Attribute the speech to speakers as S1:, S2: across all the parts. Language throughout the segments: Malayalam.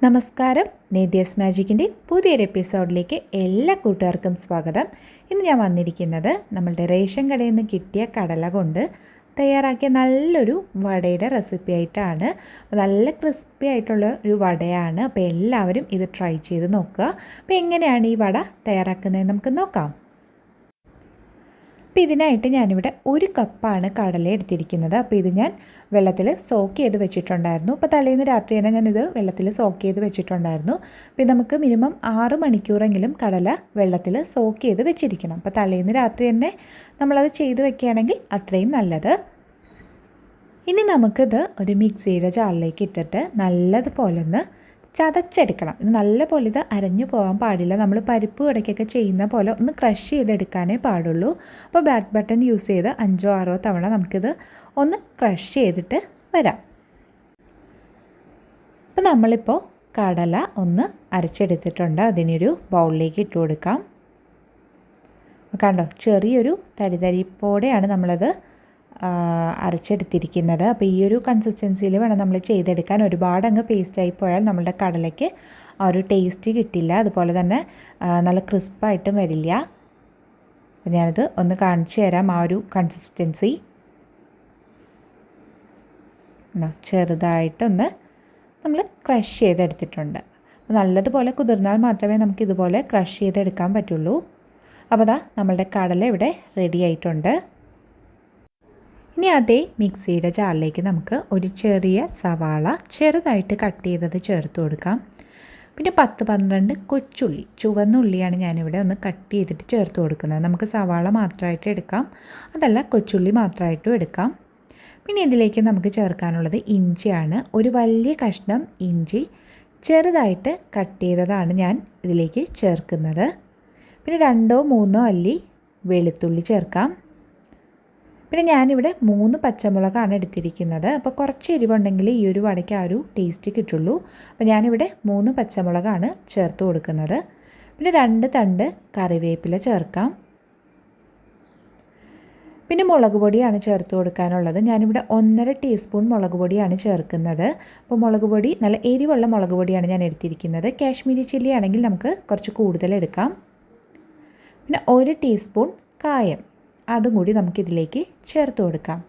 S1: നമസ്കാരം. നേത്യസ്മാജിക്കിൻ്റെ പുതിയൊരു എപ്പിസോഡിലേക്ക് എല്ലാ കൂട്ടുകാർക്കും സ്വാഗതം. ഇന്ന് ഞാൻ വന്നിരിക്കുന്നത് നമ്മളുടെ റേഷൻ കടയിൽ നിന്ന് കിട്ടിയ കടല കൊണ്ട് തയ്യാറാക്കിയ നല്ലൊരു വടയുടെ റെസിപ്പി ആയിട്ടാണ്. നല്ല ക്രിസ്പി ആയിട്ടുള്ള ഒരു വടയാണ്. അപ്പോൾ എല്ലാവരും ഇത് ട്രൈ ചെയ്ത് നോക്കുക. അപ്പോൾ എങ്ങനെയാണ് ഈ വട തയ്യാറാക്കുന്നത് നമുക്ക് നോക്കാം. അപ്പോൾ ഇതിനായിട്ട് ഞാനിവിടെ 1 കപ്പാണ് കടല എടുത്തിരിക്കുന്നത്. അപ്പോൾ ഇത് ഞാൻ വെള്ളത്തിൽ സോക്ക് ചെയ്ത് വെച്ചിട്ടുണ്ടായിരുന്നു. അപ്പോൾ തലേന്ന് രാത്രി തന്നെ ഞാനിത് വെള്ളത്തിൽ സോക്ക് ചെയ്ത് വെച്ചിട്ടുണ്ടായിരുന്നു. അപ്പോൾ നമുക്ക് മിനിമം 6 മണിക്കൂറെങ്കിലും കടല വെള്ളത്തിൽ സോക്ക് ചെയ്ത് വെച്ചിരിക്കണം. അപ്പോൾ തലേന്ന് രാത്രി തന്നെ നമ്മളത് ചെയ്ത് വെക്കുകയാണെങ്കിൽ അത്രയും നല്ലത്. ഇനി നമുക്കിത് ഒരു മിക്സിയുടെ ജാറിലേക്ക് ഇട്ടിട്ട് നല്ലതുപോലെ ഒന്ന് ചതച്ചെടുക്കണം. ഇത് നല്ലപോലെ ഇത് അരഞ്ഞു പോകാൻ പാടില്ല. നമ്മൾ പരിപ്പ് വടക്കൊക്കെ ചെയ്യുന്ന പോലെ ഒന്ന് ക്രഷ് ചെയ്തെടുക്കാനേ പാടുള്ളൂ. അപ്പോൾ ബാക്ക് ബട്ടൺ യൂസ് ചെയ്ത് 5 or 6 തവണ നമുക്കിത് ഒന്ന് ക്രഷ് ചെയ്തിട്ട് വരാം. അപ്പോൾ നമ്മളിപ്പോൾ കടല ഒന്ന് അരച്ചെടുത്തിട്ടുണ്ട്. അതിനൊരു ബൗളിലേക്ക് ഇട്ട് കൊടുക്കാം. കണ്ടോ, ചെറിയൊരു തരിതരിപ്പോടെയാണ് നമ്മളത് അരച്ചെടുത്തിരിക്കുന്നത്. അപ്പോൾ ഈ ഒരു കൺസിസ്റ്റൻസിയിൽ വേണം നമ്മൾ ചെയ്തെടുക്കാൻ. ഒരുപാട് അങ്ങ് പേസ്റ്റായി പോയാൽ നമ്മളുടെ കടലയ്ക്ക് ആ ഒരു ടേസ്റ്റ് കിട്ടില്ല. അതുപോലെ തന്നെ നല്ല ക്രിസ്പായിട്ടും വരില്ല. അപ്പോൾ ഞാനത് ഒന്ന് കാണിച്ചു തരാം. ആ ഒരു കൺസിസ്റ്റൻസി ചെറുതായിട്ടൊന്ന് നമ്മൾ ക്രഷ് ചെയ്തെടുത്തിട്ടുണ്ട്. അപ്പോൾ നല്ലതുപോലെ കുതിർന്നാൽ മാത്രമേ നമുക്കിതുപോലെ ക്രഷ് ചെയ്തെടുക്കാൻ പറ്റുള്ളൂ. അപ്പോൾ ദാ നമ്മളുടെ കടല ഇവിടെ റെഡി ആയിട്ടുണ്ട്. ഇനി അതേ മിക്സിയുടെ ജാറിലേക്ക് നമുക്ക് ഒരു ചെറിയ സവാള ചെറുതായിട്ട് കട്ട് ചെയ്തത് ചേർത്ത് കൊടുക്കാം. പിന്നെ 10-12 കൊച്ചുള്ളി, ചുവന്ന ഉള്ളിയാണ് ഞാനിവിടെ ഒന്ന് കട്ട് ചെയ്തിട്ട് ചേർത്ത് കൊടുക്കുന്നത്. നമുക്ക് സവാള മാത്രമായിട്ട് എടുക്കാം, അതല്ല കൊച്ചുള്ളി മാത്രമായിട്ടും എടുക്കാം. പിന്നെ ഇതിലേക്ക് നമുക്ക് ചേർക്കാനുള്ളത് ഇഞ്ചിയാണ്. ഒരു വലിയ കഷ്ണം ഇഞ്ചി ചെറുതായിട്ട് കട്ട് ചെയ്തതാണ് ഞാൻ ഇതിലേക്ക് ചേർക്കുന്നത്. പിന്നെ 2-3 അല്ലി വെളുത്തുള്ളി ചേർക്കാം. പിന്നെ ഞാനിവിടെ 3 പച്ചമുളകാണ് എടുത്തിരിക്കുന്നത്. അപ്പോൾ കുറച്ച് എരിവുണ്ടെങ്കിൽ ഈ ഒരു വടയ്ക്ക് ആ ഒരു ടേസ്റ്റ് കിട്ടുള്ളൂ. അപ്പോൾ ഞാനിവിടെ 3 പച്ചമുളകാണ് ചേർത്ത് കൊടുക്കുന്നത്. പിന്നെ 2 തണ്ട് കറിവേപ്പില ചേർക്കാം. പിന്നെ മുളക് പൊടിയാണ് ചേർത്ത് കൊടുക്കാനുള്ളത്. ഞാനിവിടെ 1.5 ടീസ്പൂൺ മുളക് പൊടിയാണ് ചേർക്കുന്നത്. അപ്പോൾ മുളക് പൊടി നല്ല എരിവുള്ള മുളക് പൊടിയാണ് ഞാൻ എടുത്തിരിക്കുന്നത്. കാശ്മീരി ചില്ലി ആണെങ്കിൽ നമുക്ക് കുറച്ച് കൂടുതൽ എടുക്കാം. പിന്നെ 1 ടീസ്പൂൺ കായം, അതും കൂടി നമുക്കിതിലേക്ക് ചേർത്ത് കൊടുക്കാം.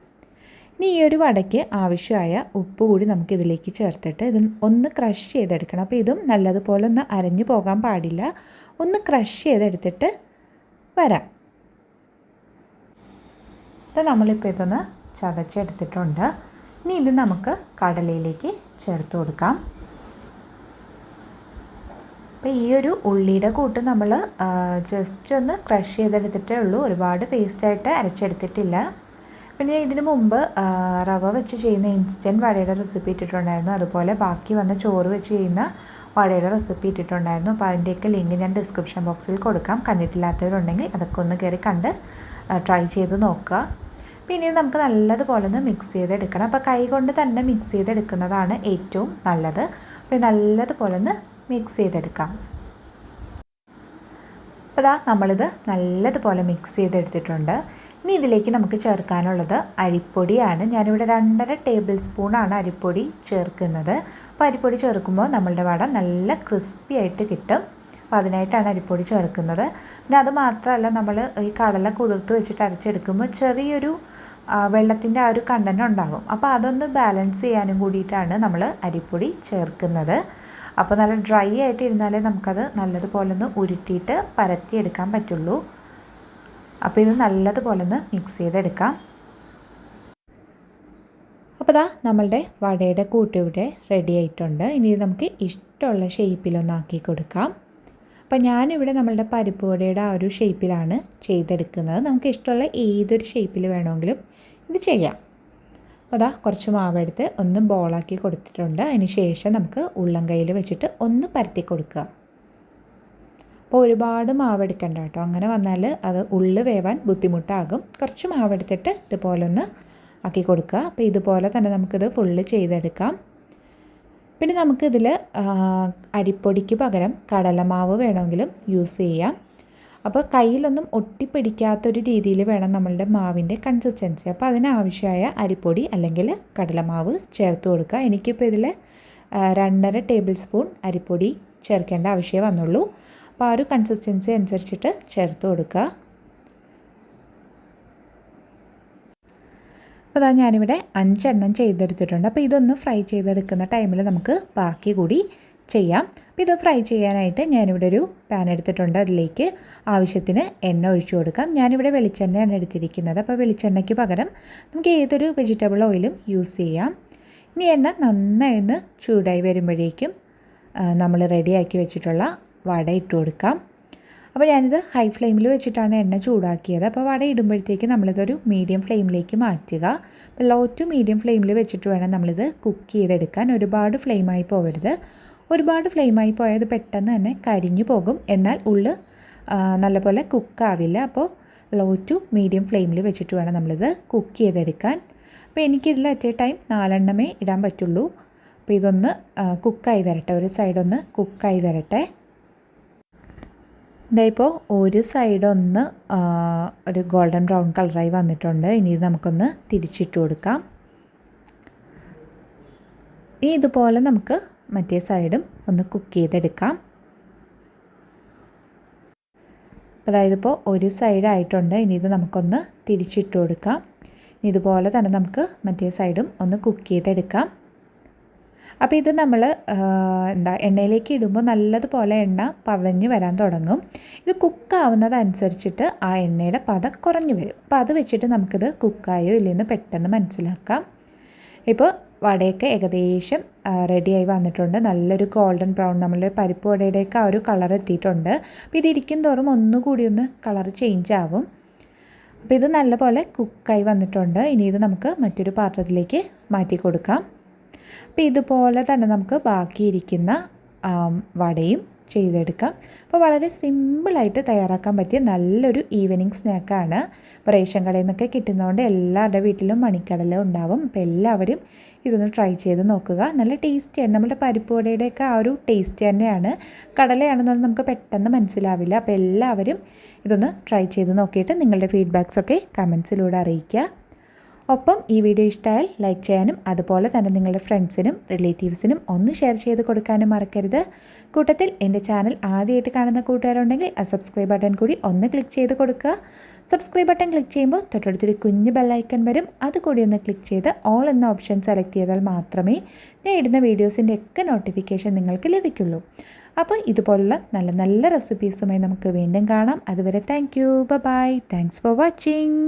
S1: ഇനി ഈ ഒരു വടയ്ക്ക് ആവശ്യമായ ഉപ്പ് കൂടി നമുക്കിതിലേക്ക് ചേർത്തിട്ട് ഇത് ഒന്ന് ക്രഷ് ചെയ്തെടുക്കണം. അപ്പോൾ ഇതും നല്ലതുപോലെ ഒന്ന് അരഞ്ഞു പോകാൻ പാടില്ല. ഒന്ന് ക്രഷ് ചെയ്തെടുത്തിട്ട് വരാം. ഇത് നമ്മളിപ്പോൾ ഇതൊന്ന് ചതച്ചെടുത്തിട്ടുണ്ട്. ഇനി ഇത് നമുക്ക് കടലയിലേക്ക് ചേർത്ത് കൊടുക്കാം. അപ്പോൾ ഈ ഒരു ഉള്ളിയുടെ കൂട്ട് നമ്മൾ ജസ്റ്റ് ഒന്ന് ക്രഷ് ചെയ്തെടുത്തിട്ടേ ഉള്ളൂ. ഒരുപാട് പേസ്റ്റായിട്ട് അരച്ചെടുത്തിട്ടില്ല. പിന്നെ ഇതിന് മുമ്പ് റവ വെച്ച് ചെയ്യുന്ന ഇൻസ്റ്റൻറ്റ് വടയുടെ റെസിപ്പി ഇട്ടിട്ടുണ്ടായിരുന്നു. അതുപോലെ ബാക്കി വന്ന ചോറ് വെച്ച് ചെയ്യുന്ന വടയുടെ റെസിപ്പി ഇട്ടിട്ടുണ്ടായിരുന്നു. അപ്പോൾ അതിൻ്റെയൊക്കെ ലിങ്ക് ഞാൻ ഡിസ്ക്രിപ്ഷൻ ബോക്സിൽ കൊടുക്കാം. കണ്ടിട്ടില്ലാത്തവരുണ്ടെങ്കിൽ അതൊക്കെ ഒന്ന് കയറി കണ്ട് ട്രൈ ചെയ്ത് നോക്കുക. പിന്നെ ഇത് നമുക്ക് നല്ലതുപോലെ ഒന്ന് മിക്സ് ചെയ്തെടുക്കണം. അപ്പോൾ കൈ കൊണ്ട് തന്നെ മിക്സ് ചെയ്തെടുക്കുന്നതാണ് ഏറ്റവും നല്ലത്. അപ്പോൾ നല്ലതുപോലെ ഒന്ന് മിക്സ് ചെയ്തെടുക്കാം. അപ്പോൾ ഇതാ നമ്മളിത് നല്ലതുപോലെ മിക്സ് ചെയ്തെടുത്തിട്ടുണ്ട്. ഇനി ഇതിലേക്ക് നമുക്ക് ചേർക്കാനുള്ളത് അരിപ്പൊടിയാണ്. ഞാനിവിടെ 2.5 ടേബിൾ സ്പൂണാണ് അരിപ്പൊടി ചേർക്കുന്നത്. അപ്പോൾ അരിപ്പൊടി ചേർക്കുമ്പോൾ നമ്മളുടെ വട നല്ല ക്രിസ്പി ആയിട്ട് കിട്ടും. അപ്പോൾ അതിനായിട്ടാണ് അരിപ്പൊടി ചേർക്കുന്നത്. പിന്നെ അത് മാത്രമല്ല, നമ്മൾ ഈ കടല കുതിർത്ത് വെച്ചിട്ട് അരച്ചെടുക്കുമ്പോൾ ചെറിയൊരു വെള്ളത്തിൻ്റെ ആ ഒരു കണ്ടന്റ് ഉണ്ടാകും. അപ്പോൾ അതൊന്ന് ബാലൻസ് ചെയ്യാനും കൂടിയിട്ടാണ് നമ്മൾ അരിപ്പൊടി ചേർക്കുന്നത്. അപ്പോൾ നല്ല ഡ്രൈ ആയിട്ട് ഇരുന്നാലേ നമുക്കത് നല്ലതുപോലെ ഒന്ന് ഉരുട്ടിയിട്ട് പരത്തിയെടുക്കാൻ പറ്റുള്ളൂ. അപ്പോൾ ഇത് നല്ലതുപോലെ ഒന്ന് മിക്സ് ചെയ്തെടുക്കാം. അപ്പോൾ ദാ നമ്മളുടെ വടയുടെ കൂട്ട് ഇവിടെ റെഡി ആയിട്ടുണ്ട്. ഇനി നമുക്ക് ഇഷ്ടമുള്ള ഷേപ്പിലൊന്നാക്കി കൊടുക്കാം. അപ്പോൾ ഞാനിവിടെ നമ്മളുടെ പരിപ്പ് വടയുടെ ആ ഒരു ഷേപ്പിലാണ് ചെയ്തെടുക്കുന്നത്. നമുക്ക് ഇഷ്ടമുള്ള ഏതൊരു ഷേപ്പിൽ വേണമെങ്കിലും ഇത് ചെയ്യാം. അപ്പോൾ അതാ കുറച്ച് മാവെടുത്ത് ഒന്ന് ബോളാക്കി കൊടുത്തിട്ടുണ്ട്. അതിന് ശേഷം നമുക്ക് ഉള്ളം കയ്യിൽ വെച്ചിട്ട് ഒന്ന് പരത്തി കൊടുക്കുക. അപ്പോൾ ഒരുപാട് മാവെടുക്കണ്ട കേട്ടോ. അങ്ങനെ വന്നാൽ അത് ഉള്ളു വേവാൻ ബുദ്ധിമുട്ടാകും. കുറച്ച് മാവെടുത്തിട്ട് ഇതുപോലെ ഒന്ന് ആക്കി കൊടുക്കുക. അപ്പോൾ ഇതുപോലെ തന്നെ നമുക്കിത് ഫുള്ള് ചെയ്തെടുക്കാം. പിന്നെ നമുക്കിതിൽ അരിപ്പൊടിക്ക് പകരം കടലമാവ് വേണമെങ്കിലും യൂസ് ചെയ്യാം. അപ്പോൾ കയ്യിലൊന്നും ഒട്ടിപ്പിടിക്കാത്തൊരു രീതിയിൽ വേണം നമ്മളുടെ മാവിൻ്റെ കൺസിസ്റ്റൻസി. അപ്പോൾ അതിനാവശ്യമായ അരിപ്പൊടി അല്ലെങ്കിൽ കടലമാവ് ചേർത്ത് കൊടുക്കുക. എനിക്കിപ്പോൾ ഇതിൽ 2.5 ടേബിൾ സ്പൂൺ അരിപ്പൊടി ചേർക്കേണ്ട ആവശ്യമേ വന്നുള്ളൂ. അപ്പോൾ ആ ഒരു കൺസിസ്റ്റൻസി അനുസരിച്ചിട്ട് ചേർത്ത് കൊടുക്കുക. അപ്പോൾ അതാ ഞാനിവിടെ 5 എണ്ണം ചെയ്തെടുത്തിട്ടുണ്ട്. അപ്പോൾ ഇതൊന്ന് ഫ്രൈ ചെയ്തെടുക്കുന്ന ടൈമിൽ നമുക്ക് ബാക്കി കൂടി ചെയ്യാം. അപ്പോൾ ഇത് ഫ്രൈ ചെയ്യാനായിട്ട് ഞാനിവിടെ ഒരു പാൻ എടുത്തിട്ടുണ്ട്. അതിലേക്ക് ആവശ്യത്തിന് എണ്ണ ഒഴിച്ചു കൊടുക്കാം. ഞാനിവിടെ വെളിച്ചെണ്ണയാണ് എടുത്തിരിക്കുന്നത്. അപ്പോൾ വെളിച്ചെണ്ണയ്ക്ക് പകരം നമുക്ക് ഏതൊരു വെജിറ്റബിൾ ഓയിലും യൂസ് ചെയ്യാം. ഇനി എണ്ണ നന്നായി ഒന്ന് ചൂടായി വരുമ്പോഴേക്കും നമ്മൾ റെഡിയാക്കി വെച്ചിട്ടുള്ള വട ഇട്ട് കൊടുക്കാം. അപ്പോൾ ഞാനിത് ഹൈ ഫ്ലെയിമിൽ വെച്ചിട്ടാണ് എണ്ണ ചൂടാക്കിയത്. അപ്പോൾ വട ഇടുമ്പോഴത്തേക്ക് നമ്മളിതൊരു മീഡിയം ഫ്ലെയിമിലേക്ക് മാറ്റുക. അപ്പോൾ ലോ ടു മീഡിയം ഫ്ലെയിമിൽ വെച്ചിട്ട് വേണം നമ്മളിത് കുക്ക് ചെയ്തെടുക്കാൻ. ഒരുപാട് ഫ്ലെയിമായി പോകരുത്. ഒരുപാട് ഫ്ലെയിമായി പോയാൽ ഇത് പെട്ടെന്ന് തന്നെ കരിഞ്ഞു പോകും. എന്നാൽ ഉള്ളിൽ നല്ലപോലെ കുക്കാവില്ല. അപ്പോൾ ലോ ടു മീഡിയം ഫ്ലെയിമിൽ വെച്ചിട്ട് വേണം നമ്മളിത് കുക്ക് ചെയ്തെടുക്കാൻ. അപ്പോൾ എനിക്കിതിൽ അറ്റ് എ ടൈം 4 എണ്ണമേ ഇടാൻ പറ്റുള്ളൂ. അപ്പോൾ ഇതൊന്ന് കുക്കായി വരട്ടെ, ഒരു സൈഡൊന്ന് കുക്കായി വരട്ടെ. ഇതായിപ്പോൾ ഒരു സൈഡൊന്ന് ഒരു ഗോൾഡൻ ബ്രൗൺ കളറായി വന്നിട്ടുണ്ട്. ഇനി ഇത് നമുക്കൊന്ന് തിരിച്ചിട്ട് കൊടുക്കാം. ഇനി ഇതുപോലെ നമുക്ക് മറ്റേ സൈഡും ഒന്ന് കുക്ക് ചെയ്തെടുക്കാം. അപ്പോൾ അതായത് ഇപ്പോൾ ഒരു സൈഡായിട്ടുണ്ട്. ഇനി ഇത് നമുക്കൊന്ന് തിരിച്ചിട്ട് കൊടുക്കാം. ഇതുപോലെ തന്നെ നമുക്ക് മറ്റേ സൈഡും ഒന്ന് കുക്ക് ചെയ്തെടുക്കാം. അപ്പോൾ ഇത് നമ്മൾ എണ്ണയിലേക്ക് ഇടുമ്പോൾ നല്ലതുപോലെ എണ്ണ പതഞ്ഞ് വരാൻ തുടങ്ങും. ഇത് കുക്കാവുന്നതനുസരിച്ചിട്ട് ആ എണ്ണയുടെ പത കുറഞ്ഞു വരും. അപ്പോൾ അത് വെച്ചിട്ട് നമുക്കിത് കുക്കായോ ഇല്ലെന്ന് പെട്ടെന്ന് മനസ്സിലാക്കാം. ഇപ്പോൾ വടയൊക്കെ ഏകദേശം റെഡിയായി വന്നിട്ടുണ്ട്. നല്ലൊരു ഗോൾഡൻ ബ്രൗൺ, നമ്മളുടെ പരിപ്പ് വടയുടെയൊക്കെ ആ ഒരു കളർ എത്തിയിട്ടുണ്ട്. അപ്പോൾ ഇത് ഇരിക്കും തോറും ഒന്നുകൂടി ഒന്ന് കളർ ചേഞ്ച് ആവും. അപ്പോൾ ഇത് നല്ലപോലെ കുക്കായി വന്നിട്ടുണ്ട്. ഇനി ഇത് നമുക്ക് മറ്റൊരു പാത്രത്തിലേക്ക് മാറ്റി കൊടുക്കാം. അപ്പോൾ ഇതുപോലെ തന്നെ നമുക്ക് ബാക്കിയിരിക്കുന്ന വടയും ചെയ്തെടുക്കാം. അപ്പോൾ വളരെ സിമ്പിളായിട്ട് തയ്യാറാക്കാൻ പറ്റിയ നല്ലൊരു ഈവനിങ് സ്നാക്കാണ്. ഇപ്പോൾ റേഷൻ കടയിൽ നിന്നൊക്കെ കിട്ടുന്നതുകൊണ്ട് എല്ലാവരുടെ വീട്ടിലും മണിക്കടല ഉണ്ടാവും. അപ്പോൾ എല്ലാവരും ഇതൊന്ന് ട്രൈ ചെയ്ത് നോക്കുക. നല്ല ടേസ്റ്റിയാണ്. നമ്മുടെ പരിപ്പ് വടയുടെയൊക്കെ ആ ഒരു ടേസ്റ്റ് തന്നെയാണ്. കടലയാണെന്നൊന്നും നമുക്ക് പെട്ടെന്ന് മനസ്സിലാവില്ല. അപ്പോൾ എല്ലാവരും ഇതൊന്ന് ട്രൈ ചെയ്ത് നോക്കിയിട്ട് നിങ്ങളുടെ ഫീഡ്ബാക്സൊക്കെ കമൻസിലൂടെ അറിയിക്കുക. ഒപ്പം ഈ വീഡിയോ ഇഷ്ടമായാൽ ലൈക്ക് ചെയ്യാനും അതുപോലെ തന്നെ നിങ്ങളുടെ ഫ്രണ്ട്സിനും റിലേറ്റീവ്സിനും ഒന്ന് ഷെയർ ചെയ്ത് കൊടുക്കാനും മറക്കരുത്. കൂട്ടത്തിൽ എൻ്റെ ചാനൽ ആദ്യമായിട്ട് കാണുന്ന കൂട്ടുകാരുണ്ടെങ്കിൽ ആ സബ്സ്ക്രൈബ് ബട്ടൺ കൂടി ഒന്ന് ക്ലിക്ക് ചെയ്ത് കൊടുക്കുക. സബ്സ്ക്രൈബ് ബട്ടൺ ക്ലിക്ക് ചെയ്യുമ്പോൾ തൊട്ടടുത്തൊരു കുഞ്ഞ് ബെല്ലൈക്കൺ വരും. അതുകൂടി ഒന്ന് ക്ലിക്ക് ചെയ്ത് ഓൾ എന്ന ഓപ്ഷൻ സെലക്ട് ചെയ്താൽ മാത്രമേ ഞാൻ ഇടുന്ന വീഡിയോസിൻ്റെ ഒക്കെ നോട്ടിഫിക്കേഷൻ നിങ്ങൾക്ക് ലഭിക്കുള്ളൂ. അപ്പോൾ ഇതുപോലുള്ള നല്ല നല്ല റെസിപ്പീസുമായി നമുക്ക് വീണ്ടും കാണാം. അതുവരെ thank you, bye, thanks for watching.